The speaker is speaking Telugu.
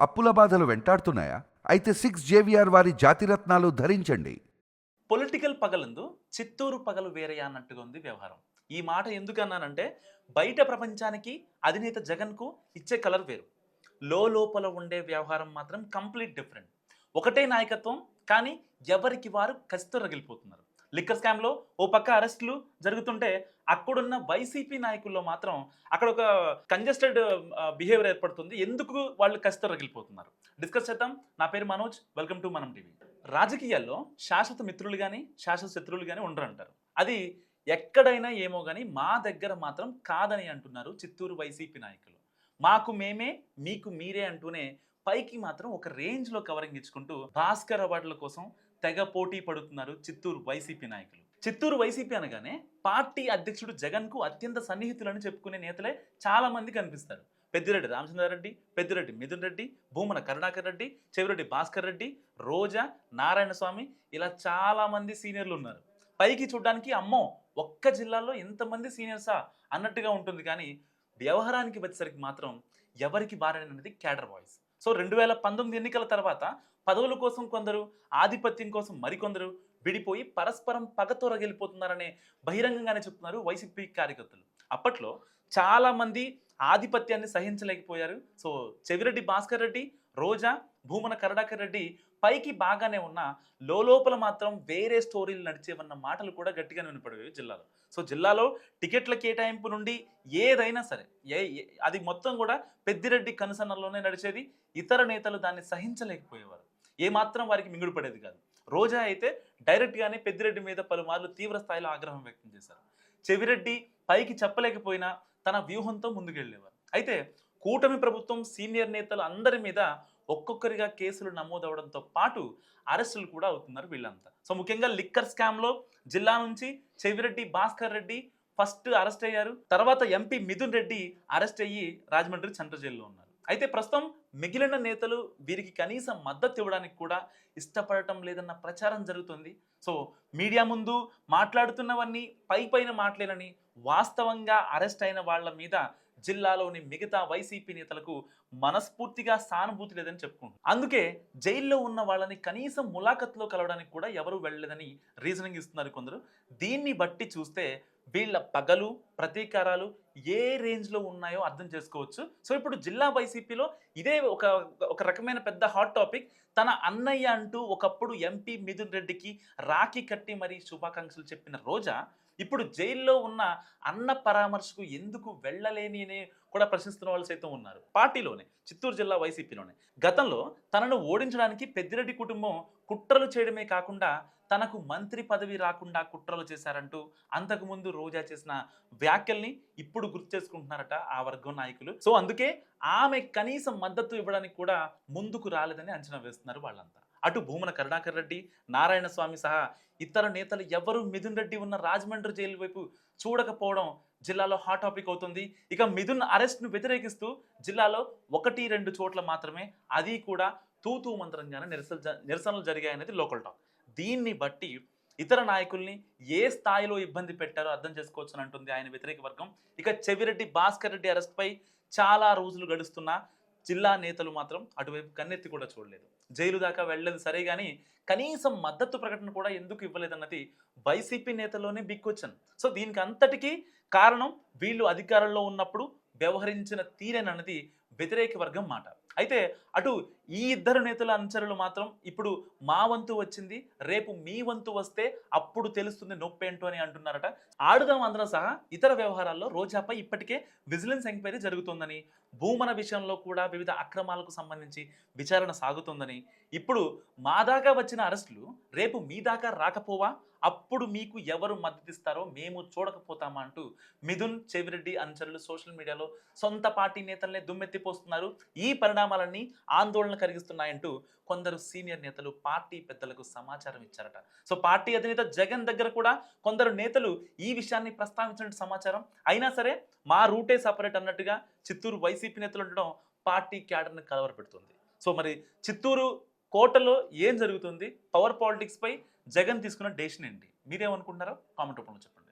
అప్పుల బాధలు వెంటాడుతున్నాయా? అయితే 6 JVR వారి జాతిరత్నాలు ధరించండి. పొలిటికల్ పగలందు చిత్తూరు పగలు వేరయ్య అన్నట్టుగా ఉంది వ్యవహారం. ఈ మాట ఎందుకన్నానంటే బయట ప్రపంచానికి అధినేత జగన్‌కు ఇచ్చే కలర్ వేరు. లోపల ఉండే వ్యవహారం మాత్రం కంప్లీట్ డిఫరెంట్. ఒకటే నాయకత్వం కానీ ఎవరికి వారు కసితో రగిలిపోతున్నారు. లిక్కర్ స్కామ్‌లో ఓ పక్క అరెస్టులు జరుగుతుంటే అక్కడున్న వైసీపీ నాయకుల్లో మాత్రం అక్కడ ఒక కంజెస్టెడ్ బిహేవియర్ ఏర్పడుతుంది. ఎందుకు వాళ్ళు కసితో రగిలిపోతున్నారు? డిస్కస్ చేద్దాం. నా పేరు మనోజ్. వెల్కమ్ టు మనం టీవీ. రాజకీయాల్లో శాశ్వత మిత్రులు గాని, శాశ్వత శత్రువులు గాని ఉండరంటారు. అది ఎక్కడైనా ఏమో గాని మా దగ్గర మాత్రం కాదని అంటున్నారు చిత్తూరు వైసీపీ నాయకులు. మాకు మేమే, మీకు మీరే అంటూనే పైకి మాత్రం ఒక రేంజ్‌లో కవరింగ్ ఇచ్చుకుంటూ భాస్కర్ అవార్డుల కోసం తెగ పోటీ పడుతున్నారు చిత్తూరు వైసీపీ నాయకులు. చిత్తూరు వైసీపీ అనగానే పార్టీ అధ్యక్షుడు జగన్‌కు అత్యంత సన్నిహితులని చెప్పుకునే నేతలే చాలా మంది కనిపిస్తారు. పెద్దిరెడ్డి రామచంద్రారెడ్డి, పెద్దిరెడ్డి మిథున్ రెడ్డి, భూమన కరుణాకర్ రెడ్డి, చెవిరెడ్డి భాస్కర్ రెడ్డి, రోజా, నారాయణ స్వామి ఇలా చాలా మంది సీనియర్లు ఉన్నారు. పైకి చూడ్డానికి అమ్మో! ఒక్క జిల్లాలో ఇంతమంది సీనియర్సా అన్నట్టుగా ఉంటుంది కానీ వ్యవహారానికి వచ్చేసరికి మాత్రం ఎవరికి బారనేది క్యాడర్ వాయిస్. సో 2019 ఎన్నికల తర్వాత పదవుల కోసం కొందరు, ఆధిపత్యం కోసం మరికొందరు విడిపోయి పరస్పరం పగతో రగిలిపోతున్నారనే బహిరంగంగానే చెప్తున్నారు వైసీపీ కార్యకర్తలు. అప్పట్లో చాలా మంది ఆధిపత్యాన్ని సహించలేకపోయారు. సో చెవిరెడ్డి భాస్కర్ రెడ్డి, రోజా, భూమన కరుణాకర్ రెడ్డి పైకి బాగానే ఉన్నా లోపల మాత్రం వేరే స్టోరీలు నడిచేవన్న మాటలు కూడా గట్టిగానే వినపడేవి జిల్లాలో. సో జిల్లాలో టికెట్ల కేటాయింపు నుండి ఏదైనా సరే అది మొత్తం కూడా పెద్దిరెడ్డి కనుసన్నల్లోనే నడిచేది. ఇతర నేతలు దాన్ని సహించలేకపోయేవారు. ఏమాత్రం వారికి మింగుడు పడేది కాదు. రోజా అయితే డైరెక్ట్‌గానే పెద్దిరెడ్డి మీద పలుమార్లు తీవ్ర స్థాయిలో ఆగ్రహం వ్యక్తం చేశారు. చెవిరెడ్డి పైకి చెప్పలేకపోయినా తన వ్యూహంతో ముందుకెళ్ళేవారు. అయితే కూటమి ప్రభుత్వం సీనియర్ నేతలు అందరి మీద ఒక్కొక్కరిగా కేసులు నమోదవడంతో పాటు అరెస్టులు కూడా అవుతున్నారు వీళ్ళంతా. సో ముఖ్యంగా లిక్కర్ స్కామ్‌లో జిల్లా నుంచి చెవిరెడ్డి భాస్కర్ రెడ్డి ఫస్ట్ అరెస్ట్ అయ్యారు. తర్వాత ఎంపీ మిథున్ రెడ్డి అరెస్ట్ అయ్యి రాజమండ్రి సెంట్రల్ జైల్‌లో ఉన్నారు. అయితే ప్రస్తుతం మిగిలిన నేతలు వీరికి కనీసం మద్దతు ఇవ్వడానికి కూడా ఇష్టపడటం లేదన్న ప్రచారం జరుగుతుంది. సో మీడియా ముందు మాట్లాడుతున్నవన్నీ పైపైన మాటలేనని, వాస్తవంగా అరెస్ట్ అయిన వాళ్ళ మీద జిల్లాలోని మిగతా వైసీపీ నేతలకు మనస్ఫూర్తిగా సానుభూతి లేదని చెప్పుకుంటున్నారు. అందుకే జైల్లో ఉన్న వాళ్ళని కనీసం ములాఖత్లో కలవడానికి కూడా ఎవరు వెళ్ళలేదని రీజనింగ్ ఇస్తున్నారు కొందరు. దీన్ని బట్టి చూస్తే వీళ్ళ పగలు, ప్రతీకారాలు ఏ రేంజ్‌లో ఉన్నాయో అర్థం చేసుకోవచ్చు. సో ఇప్పుడు జిల్లా వైసీపీలో ఇదే ఒక ఒక రకమైన పెద్ద హాట్ టాపిక్. తన అన్నయ్య అంటూ ఒకప్పుడు ఎంపీ మిథున్ రెడ్డికి రాఖీ కట్టి మరీ శుభాకాంక్షలు చెప్పిన రోజా ఇప్పుడు జైల్లో ఉన్న అన్న పరామర్శకు ఎందుకు వెళ్ళలేని అని కూడా ప్రశ్నిస్తున్న వాళ్ళు సైతం ఉన్నారు. పార్టీలోనే, చిత్తూరు జిల్లా వైసీపీలోనే. గతంలో తనను ఓడించడానికి పెద్దిరెడ్డి కుటుంబం కుట్రలు చేయడమే కాకుండా తనకు మంత్రి పదవి రాకుండా కుట్రలు చేశారంటూ అంతకుముందు రోజా చేసిన వ్యాఖ్యల్ని ఇప్పుడు గుర్తు చేసుకుంటున్నారట ఆ వర్గం నాయకులు. సో అందుకే ఆమె కనీసం మద్దతు ఇవ్వడానికి కూడా ముందుకు రాలేదని అంచనా వేస్తున్నారు వాళ్ళంతా. అటు భూమన కరుణాకర్ రెడ్డి, నారాయణ స్వామి సహా ఇతర నేతలు ఎవరు మిథున్ రెడ్డి ఉన్న రాజమండ్రి జైలు వైపు చూడకపోవడం జిల్లాలో హాట్ టాపిక్ అవుతుంది. ఇక మిథున్ అరెస్ట్‌ను వ్యతిరేకిస్తూ జిల్లాలో 1, 2 చోట్ల మాత్రమే, అది కూడా తూతూ మంత్రంగానే నిరసనలు జరిగాయనేది లోకల్ టాక్. దీన్ని బట్టి ఇతర నాయకుల్ని ఏ స్థాయిలో ఇబ్బంది పెట్టారో అర్థం చేసుకోవచ్చని అంటుంది ఆయన వ్యతిరేక వర్గం. ఇక చెవిరెడ్డి భాస్కర్ రెడ్డి అరెస్ట్‌పై చాలా రోజులు గడుస్తున్నా జిల్లా నేతలు మాత్రం అటువైపు కన్నెత్తి కూడా చూడలేదు. జైలు దాకా వెళ్ళలేదు సరే గాని కనీసం మద్దతు ప్రకటన కూడా ఎందుకు ఇవ్వలేదన్నది వైసీపీ నేతల్లోనే బిగ్ క్వెషన్. సో దీనికి అంతటికీ కారణం వీళ్ళు అధికారంలో ఉన్నప్పుడు వ్యవహరించిన తీరేనన్నది వ్యతిరేక వర్గం మాట. అయితే అటు ఈ ఇద్దరు నేతల అనుచరులు మాత్రం ఇప్పుడు మా వంతు వచ్చింది, రేపు మీ వంతు వస్తే అప్పుడు తెలుస్తుంది నొప్పేంటో అని అంటున్నారట. ఆడుదాం అందరం సహా ఇతర వ్యవహారాల్లో రోజాపై ఇప్పటికే విజిలెన్స్ ఎంక్వైరీ జరుగుతోందని, భూమన విషయంలో కూడా వివిధ అక్రమాలకు సంబంధించి విచారణ సాగుతోందని, ఇప్పుడు మా దాకా వచ్చిన అరెస్టులు రేపు మీ దాకా రాకపోవా, అప్పుడు మీకు ఎవరు మద్దతిస్తారో మేము చూడకపోతామా అంటూ మిథున్, చెవిరెడ్డి అనుచరులు సోషల్ మీడియాలో సొంత పార్టీ నేతలనే దుమ్మెత్తిపోస్తున్నారు. ఈ పరిణామాలన్నీ ఆందోళన కలిగిస్తున్నాయంటూ కొందరు సీనియర్ నేతలు పార్టీ పెద్దలకు సమాచారం ఇచ్చారట. సో పార్టీ అధినేత జగన్ దగ్గర కూడా కొందరు నేతలు ఈ విషయాన్ని ప్రస్తావించినట్టు సమాచారం. అయినా సరే మా రూటే సపరేట్ అన్నట్టుగా చిత్తూరు వైసీపీ నేతలు ఉండడం పార్టీ క్యాడర్‌ని కలవరపెడుతుంది. సో మరి చిత్తూరు కోటలో ఏం జరుగుతుంది? పవర్ పాలిటిక్స్ పై జగన్ తీసుకున్న డెసిషన్ ఏంటి? మీరేమనుకుంటున్నారో కామెంట్ రూపంలో చెప్పండి.